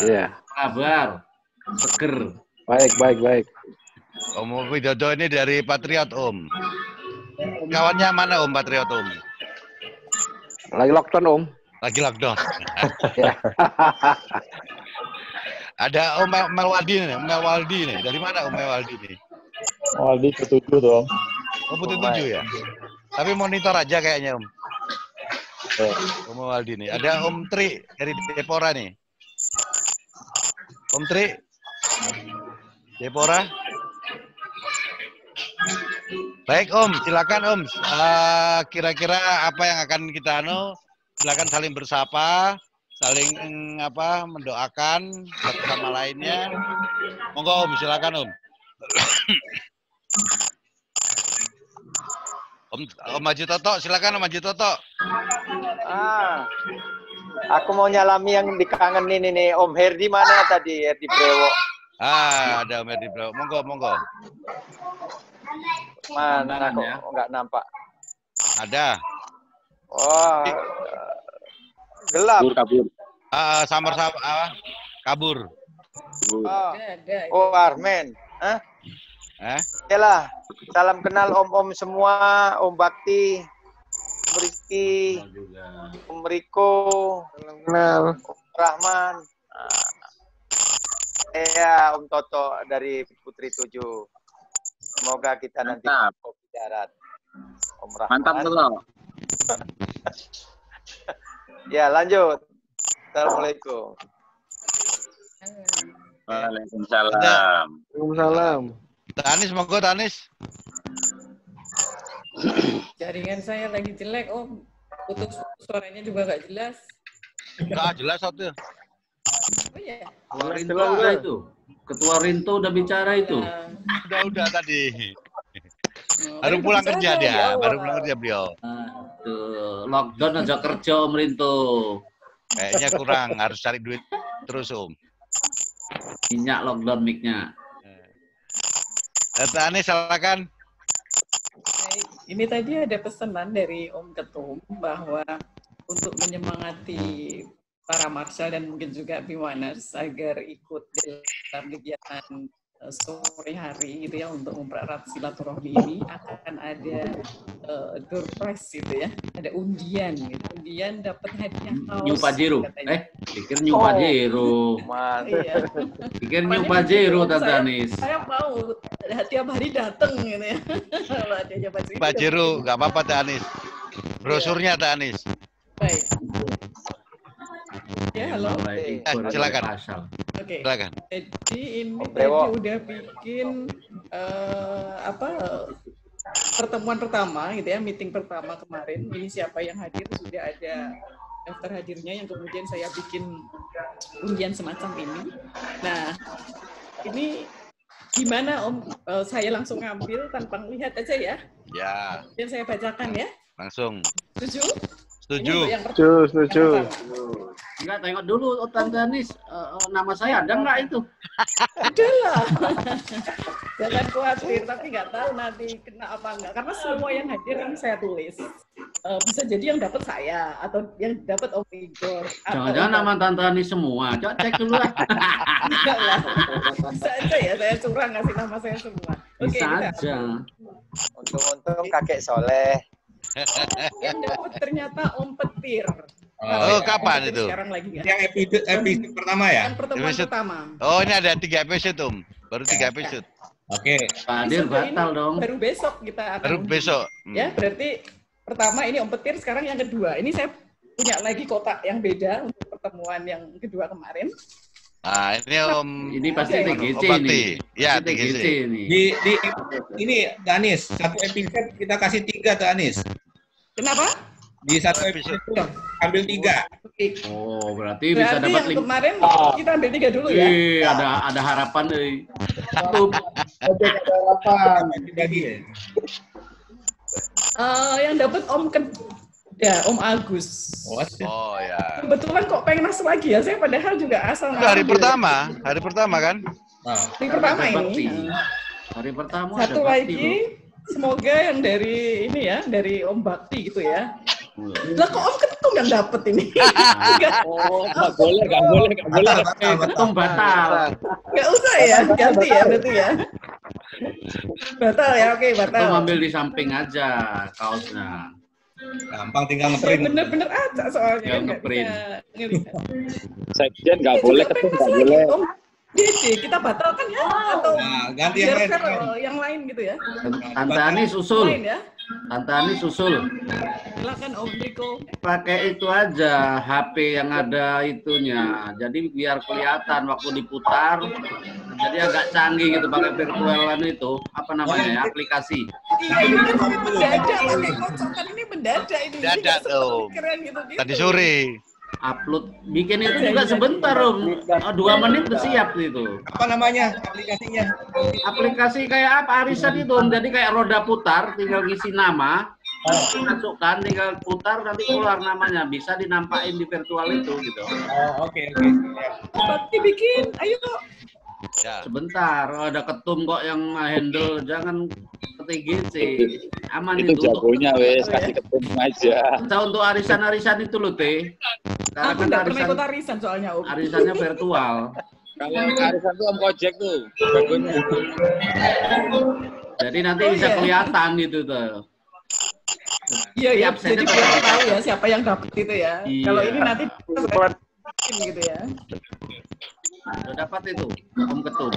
Iya. Kabar. Seger. Baik. Om Widodo ini dari Patriot, Om. Kawannya mana Om Patriot, Om? Lagi lockdown, Om. Lagi lockdown. Ya. Ada Om Melwaldi nih. Dari mana Om Melwaldi nih? Waldi ketujuh tuh, Om. Oh, Putri 7 ya? Tapi monitor aja kayaknya, Om. Om Melwaldi nih. Ada Om Tri dari Depora nih. Om Tri. Depora. Baik Om, silakan Om. Kira-kira apa yang akan kita silakan saling bersapa, saling mendoakan satu sama lainnya. Monggo Om, silakan Om. Om Haji Toto, silakan Om Haji Toto. Aku mau nyalami yang dikangenin ini. Om Herdi mana tadi? Herdi Brewo. Ada Om Herdi Brewo. Monggo. Mana kok nggak nampak? Ada. Oh, gelap. Kabur. Kabur. Oh, Armen. Hah? Yalah, salam kenal om-om semua, Om Bakti, Om Rizky, Om Riko, salam kenal, Om Rahman. Om Toto dari Putri 7. Semoga kita nanti kopi darat. Om Rahman. Mantap betul. Ya, lanjut. Assalamualaikum. Waalaikumsalam. Waalaikumsalam. Tanis, monggo Tanis. Jaringan saya lagi jelek, Om. Putus suaranya juga nggak jelas. Nggak jelas satu. Oh iya. Ketua Rinto udah bicara itu. Udah tadi. Baru pulang kerja dia, beliau. Lockdown aja kerja Om Rinto. Kayaknya kurang, harus cari duit terus Om. Minyak lockdown mic-nya. Tani silakan. Ini tadi ada pesanan dari Om Ketum bahwa untuk menyemangati para marshal dan mungkin juga Biwaners agar ikut dalam kegiatan sore hari gitu ya untuk mempererat silaturahmi ini akan ada door prize gitu ya, ada undian gitu. Undian dapat hadiah kaos. New Pajero. Pikir New Pajero. Iya. Pikir New Pajero Tanis. Saya mau tiap hari datang gitu ya. Kalau ada Pajero nggak apa-apa Tanis. Brosurnya Tanis. Baik. Ya, halo. Silakan. Oke. Silakan. Jadi ini tadi udah bikin pertemuan pertama gitu ya, meeting pertama kemarin. Ini siapa yang hadir, sudah ada daftar hadirnya yang kemudian saya bikin undian semacam ini. Nah, ini gimana Om? Saya langsung ngambil tanpa melihat aja ya. Ya. Dan saya bacakan ya. Langsung. Setuju? Setuju. Enggak, tengok dulu Tante Anis, nama saya ada nggak itu? Ada lah. Jangan khawatir, tapi nggak tahu nanti kena apa enggak. Karena semua yang hadir yang saya tulis. Bisa jadi yang dapat saya, atau yang dapat Om Igor. Jangan-jangan nama Tante Anis semua. Coba cek dulu lah. Enggak lah. Bisa aja ya, saya curang ngasih nama saya semua. Bisa aja. Untung-untung kakek soleh. Yang dapat ternyata Om Petir. Oh, kapan itu? Sekarang lagi nggak? Yang episode pertama ya? Yang pertemuan pertama. Oh, ini ada 3 episode, Om. Baru 3 episode. Oke. Hadir batal dong. Baru besok kita akan. Baru besok. Ya, berarti pertama ini Om Petir, sekarang yang kedua. Ini saya punya lagi kotak yang beda untuk pertemuan yang kedua kemarin. Nah, ini Om. Ini pasti TGC Om Bakti. nih. Ya, Pasti TGC. ini. Ini Danis, satu episode kita kasih 3 tuh Anis. Kenapa? Di satu episode ambil 3. Oh, berarti bisa Berarti dapat yang 5. kemarin kita ambil 3 dulu ya. Ada harapan deh. Yang dapat Om Om Agus. Oh ya. Kebetulan kok Pengnas lagi ya, saya padahal juga asal Hari ngambil. pertama kan? Hari pertama ini. Hari pertama Satu ada Bakti, lagi, semoga yang dari ini ya, dari Om Bakti gitu ya. Lah kok Om Ketum yang dapet ini? Oh, nggak boleh. Ketum batal. Nggak usah ya, ganti ya berarti ya. Batal ya, oke batal. Ketum ambil di samping aja kaosnya. Gampang tinggal Ya, bener-bener aja soalnya. Tinggal nggak ngeprint. bisa ngelihat. Sekjen nggak boleh, Ketum nggak boleh. Om Dede, kita batalkan ya? Atau ganti yang biar lain. fair, yang lain gitu ya? Tante Anis usul. Lain ya? Tante Anis usul. Silakan Om Riko. Pakai itu aja, HP yang ada itunya. Jadi biar kelihatan waktu diputar. Jadi agak canggih gitu pakai virtualan itu. Apa namanya ya? Aplikasi. Ini kan mendadak, pakai kocokan ini mendadak ini. Mendadak Ini tuh. Keren gitu-gitu. Tadi sore. Upload, bikin itu juga sebentar Om. 2 menit udah siap itu. Apa namanya aplikasinya? Aplikasi kayak apa? Arisan itu Om. Jadi kayak roda putar, tinggal ngisi nama. Masukkan, tinggal putar nanti keluar namanya. Bisa dinampakin di virtual itu gitu. Oh, oke. Bakti bikin, ayo. Ya. Sebentar, ada Ketum kok yang handle, jangan ke TGC. Aman Itu itu. jagonya wes, kasih Ketum aja. Kita untuk arisan-arisan itu loh, Teh. Sekarang Aku kan nggak pernah arisan, ikut arisan soalnya Om. arisannya virtual. Kalau arisan tuh Om Kojek tuh, jagonya. Jadi nanti Oh, bisa iya. kelihatan gitu tuh. Iya ya, Absennya jadi biar tahu ya siapa yang dapat itu ya. Iya. Kalau ini nanti gitu ya. Udah dapat itu, Om Ketum.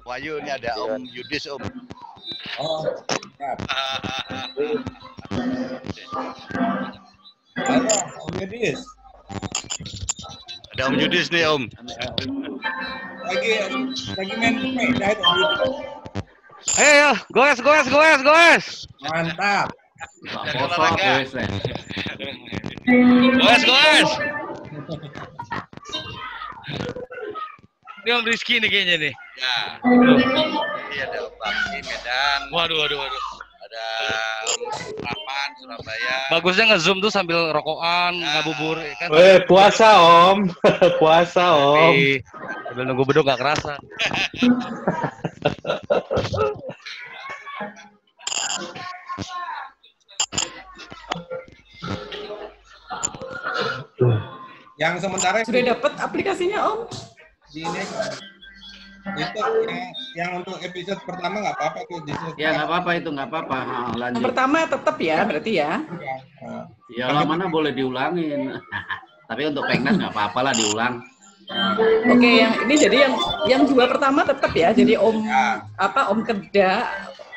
Wahyu ini ada Om Yudis Om. Oh, siap. Halo, Om Yudis. Ada Om Yudis nih Om. Lagi main sepeda itu Om Yudis. Ayo, goes. Mantap. Kosong, wes. Goes. Ini Om Rizky nih kayaknya nih. Ya. Ini ada Om Bakti Medan. Waduh. Ada Om Rahman Surabaya. Bagusnya nge-zoom tuh sambil rokokan, ngabubur kan. Puasa Om. Puasa Om. Tapi, sambil nunggu beduk gak kerasa. Yang sementara Sudah dapat aplikasinya Om? di ini itu yang untuk episode pertama nggak apa-apa tuh. Ya nggak apa-apa itu, nggak apa-apa. Yang Lanjut. pertama tetap ya berarti ya. Ya lah mana boleh diulangin. Tapi untuk Pengnas nggak apa-apa lah diulang. Oke, yang ini jadi yang 2 pertama tetap ya. Jadi Om Om Keda,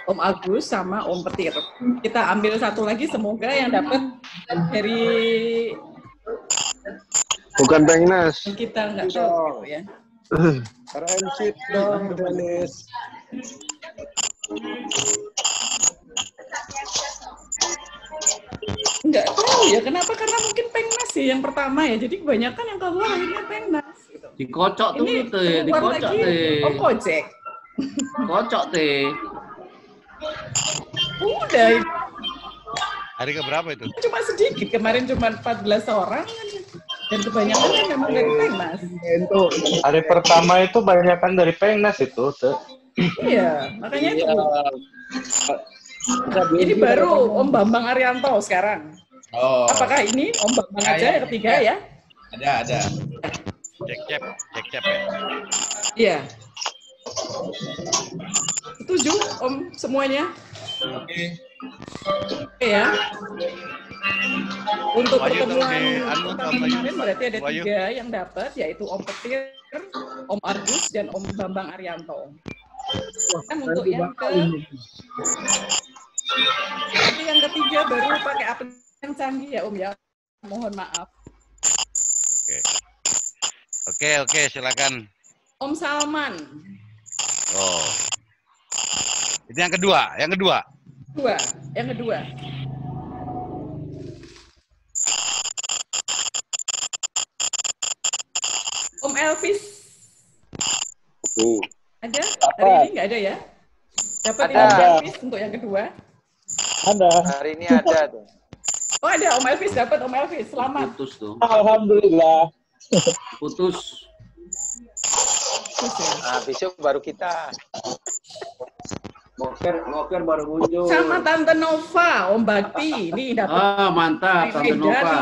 Om Agus sama Om Petir. Kita ambil satu lagi, semoga yang dapat dari Bukan Pengnas. kita nggak tahu ya. Friendship dong, Dennis. Nggak tahu ya kenapa, karena mungkin Pengnas sih yang pertama ya. Jadi kebanyakan yang keluar akhirnya Pengnas. Gitu. Dikocok tuh Ini tuh, dikocok lagi tuh. Om Kojek. Kocok tuh. Udah, Hari keberapa itu? cuma sedikit. Kemarin cuma 14 orang. Dan kebanyakan kan memang dari Pengnas. Hari pertama itu banyakan dari Pengnas itu. Iya, makanya itu. Ini baru Om Bambang Arianto sekarang. Oh. Apakah ini Om Bambang aja yang ketiga ya? Ada. Cek ya. Iya. Setuju Om semuanya? Oke. Oke ya. Untuk Wahyu pertemuan tahu pertama kemarin berarti ada Wahyu. 3 yang dapat, yaitu Om Petir, Om Agus, dan Om Bambang Arianto. Dan untuk yang ketiga baru pakai aplikasi yang canggih ya Om ya. Mohon maaf. Oke, silakan. Om Salman. Oh. Itu yang kedua. Yang kedua. Om Elvis. Ada? Hari ini nggak ada ya? Dapat ini Om Elvis untuk yang kedua? Ada. Hari ini ada tuh. Oh ada Om Elvis, dapat Om Elvis. Selamat. Putus tuh. Alhamdulillah. Putus. Nah, besok baru kita. Moker baru muncul. Sama Tante Nova, Om Bakti. Ini dapat. Ah, mantap, Tante Nova.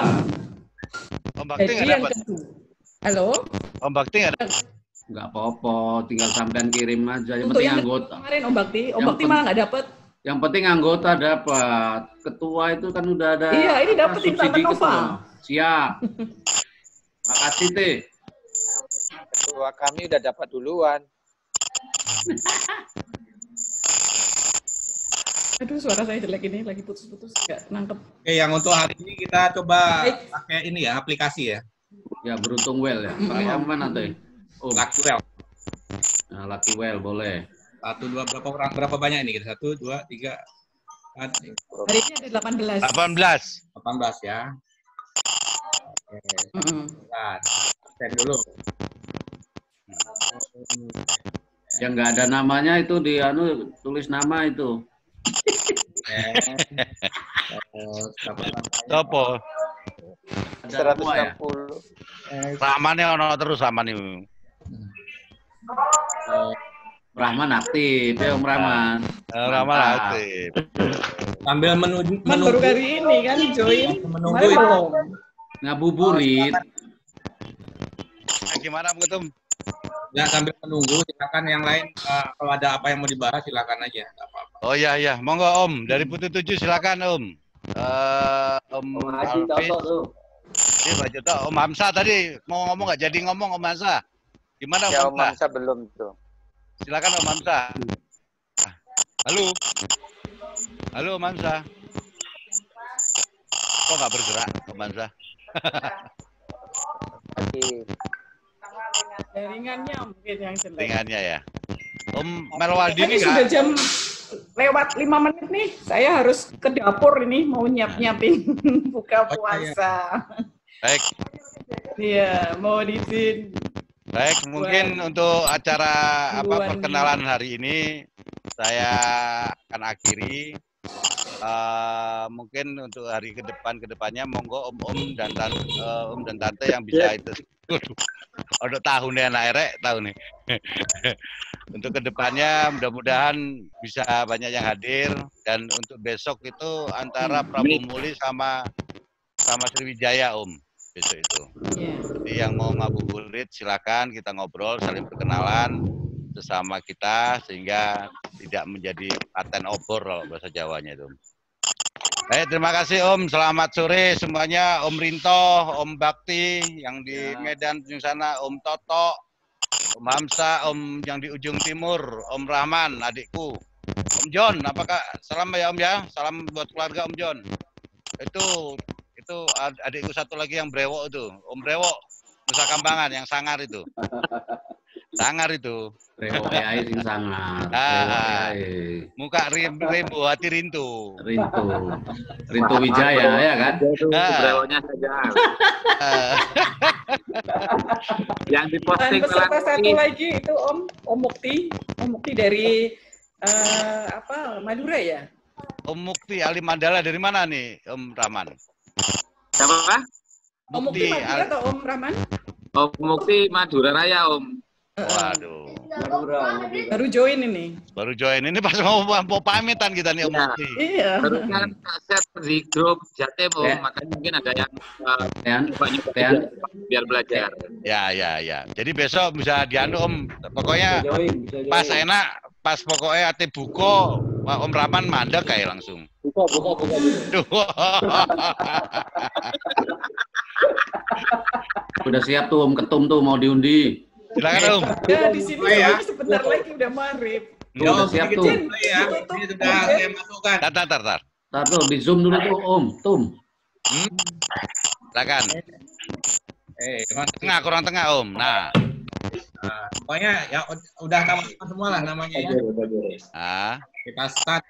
Om Bakti Jadi nggak yang dapat. kedua. Halo? Om Bakti nggak dapat. Nggak apa-apa, tinggal sampean kirim aja. Yang Untuk penting yang anggota. kemarin Om Bakti malah nggak dapat. Yang penting anggota dapat. Ketua itu kan udah ada. Iya, ini dapat ini Tante subsidi Nova. ketua. Siap. Makasih, Teh. Ketua kami udah dapat duluan. Aduh, suara saya jelek ini, lagi putus-putus, nggak nangkep. Oke, yang untuk hari ini kita coba pakai ini ya, aplikasi ya. Ya, beruntung well ya. Pakai yang mana, Teh? Oh, Lucky Well. Nah, Lucky Well, boleh. 1, 2, berapa banyak ini kita? 1, 2, 3, 4. Hari ini ada 18. 18 ya. Oke. Nah, cek dulu. Yang nggak ada namanya itu di tulis nama itu. Topo. 160. Ramane ono terus Rahman. Rahman aktif ya Om Rahman. Rahman aktif. Sambil menunggu. Baru kali ini kan join. Menunggu itu. Ngabuburit. Gimana Om Ketum? Ya, sambil menunggu, silakan yang lain kalau ada apa yang mau dibahas silakan aja. Nggak apa-apa. Oh iya, monggo Om. Dari Putri 7 silakan Om. Om Haji Toto tuh. Iya Pak Joto. Om Hamzah tadi mau ngomong nggak jadi ngomong Om Hamzah. Gimana Ya, Om Om Hamzah belum tuh. Silakan Om Hamzah. Halo. Halo Om Hamzah. Kok nggak bergerak Om Hamzah? Jaringannya mungkin yang jelek. Ringannya ya. Om Melwaldi Ini ini sudah nggak? jam lewat 5 menit nih. Saya harus ke dapur ini mau nyiapin buka puasa. Baik. Iya, mau izin. Baik, mungkin untuk acara perkenalan hari ini saya akan akhiri. Mungkin untuk hari kedepannya monggo om dan tante yang bisa itu. Untuk tahunnya anak erek tahun nih. Untuk kedepannya mudah-mudahan bisa banyak yang hadir dan untuk besok itu antara Prabu Muli sama Sriwijaya Om besok itu. Jadi yang mau ngabuburit silakan kita ngobrol saling perkenalan sesama kita sehingga tidak menjadi paten obor kalau bahasa Jawanya itu. Baik, terima kasih Om. Selamat sore semuanya. Om Rinto, Om Bakti yang di Medan ujung sana, Om Toto, Om Hamzah, Om yang di ujung timur, Om Rahman, adikku. Om John, apakah salam ya Om ya? Salam buat keluarga Om John. Itu adikku satu lagi yang brewok itu, Om Brewok, Nusa Kambangan yang sangar itu. Sangar itu. Brewok air sing sangar. Muka rimbo hati rintu. Rintu Wijaya ya kan? Brewoknya saja. Yang diposting peserta satu lagi itu Om Mukti dari Madura ya? Om Mukti Ali Mandala dari mana nih Om Rahman? Siapa? Om Mukti Madura atau Om Rahman? Om Mukti Madura Raya Om. Waduh. Baru join ini. Baru join ini pas mau pamitan kita nih Om Mukti. Iya. Harusnya share di grup Jatim Om, makanya mungkin ada yang biar belajar. Ya. Jadi besok bisa dianu Om. Pokoknya pas enak, pas pokoknya ate buko, Om Rahman mandek kayak langsung. Buka. Udah siap tuh Om Ketum tuh mau diundi. Silakan Om. Ya di sini sebentar lagi udah maghrib. Udah siap tuh. Ini sudah saya masukkan. Tar. Tuh di Zoom dulu tuh Om. Tum. Silakan. Tengah, kurang tengah Om. Nah. Pokoknya ya udah nama-nama semua lah namanya ya. Kita start.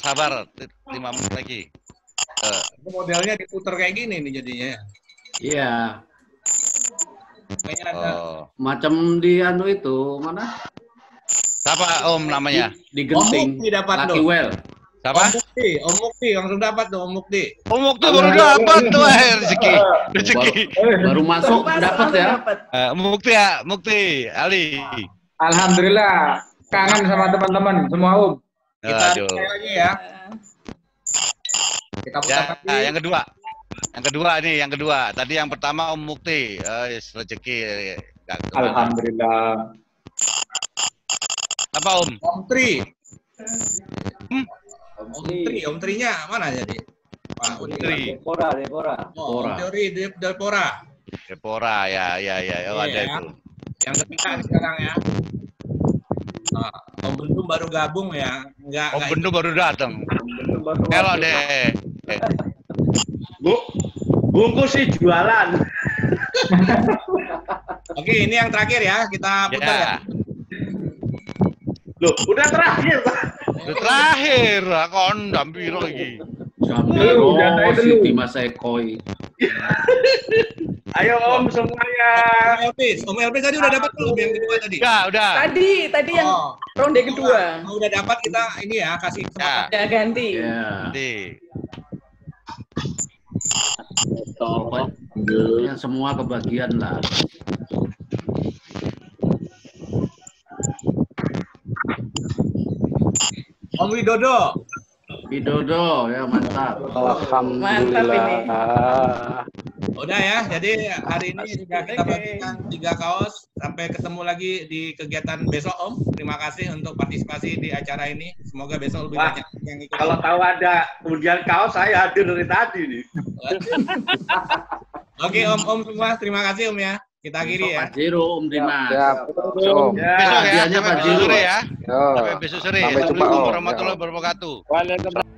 Sabar, 5 menit lagi. Modelnya diputar kayak gini nih jadinya. Iya. Kayaknya ada Macam di anu itu mana? Siapa Om namanya? Di Genting. Om Mukti dapat Lucky tuh. Well. Siapa? Om Mukti langsung dapat tuh Om Mukti. Om Mukti baru dapat tuh rezeki. Baru masuk dapat ya. Mukti ya, Mukti, Ali. Alhamdulillah, kangen sama teman-teman semua Om. Kita lagi ya. Kita putar lagi. Yang kedua. Yang kedua. Tadi yang pertama Om Mukti. Rezeki. Alhamdulillah. Apa Om? Om Tri. Om Trinya mana jadi? Pak Om Tri. Depora. Oh, Om Tri Depora. Depora ya. Oh, ada itu. Yang ketiga sekarang ya. Om Bendum baru gabung ya. Om Bendum baru datang. Halo deh. Bungkus sih jualan. Oke, ini yang terakhir ya. Kita putar ya. Loh, udah terakhir, Pak. Udah terakhir, kon dampiro lagi. Dampiro Siti Mas Ekoi. Ayo Om semuanya. Om Elvis tadi udah dapat belum yang kedua tadi? Udah. Tadi yang ronde kedua. Udah dapat kita ini ya kasih kesempatan. Udah ganti. Ya, semua kebagian lah. Om Widodo. Ya mantap. Alhamdulillah. Udah ya, jadi hari ini sudah kita bagikan 3 kaos. Sampai ketemu lagi di kegiatan besok Om. Terima kasih untuk partisipasi di acara ini. Semoga besok lebih banyak yang ikut. Kalau tahu ada undian kaos saya hadir dari tadi nih. Oke Om semua, terima kasih Om ya. Kita akhiri ya. Pak Jiro, Om Dimas. Besok ya, Hadiahnya Pak Jiro ya. Sampai besok sore. Sampai jumpa, Assalamualaikum Om. warahmatullahi wabarakatuh. Waalaikumsalam.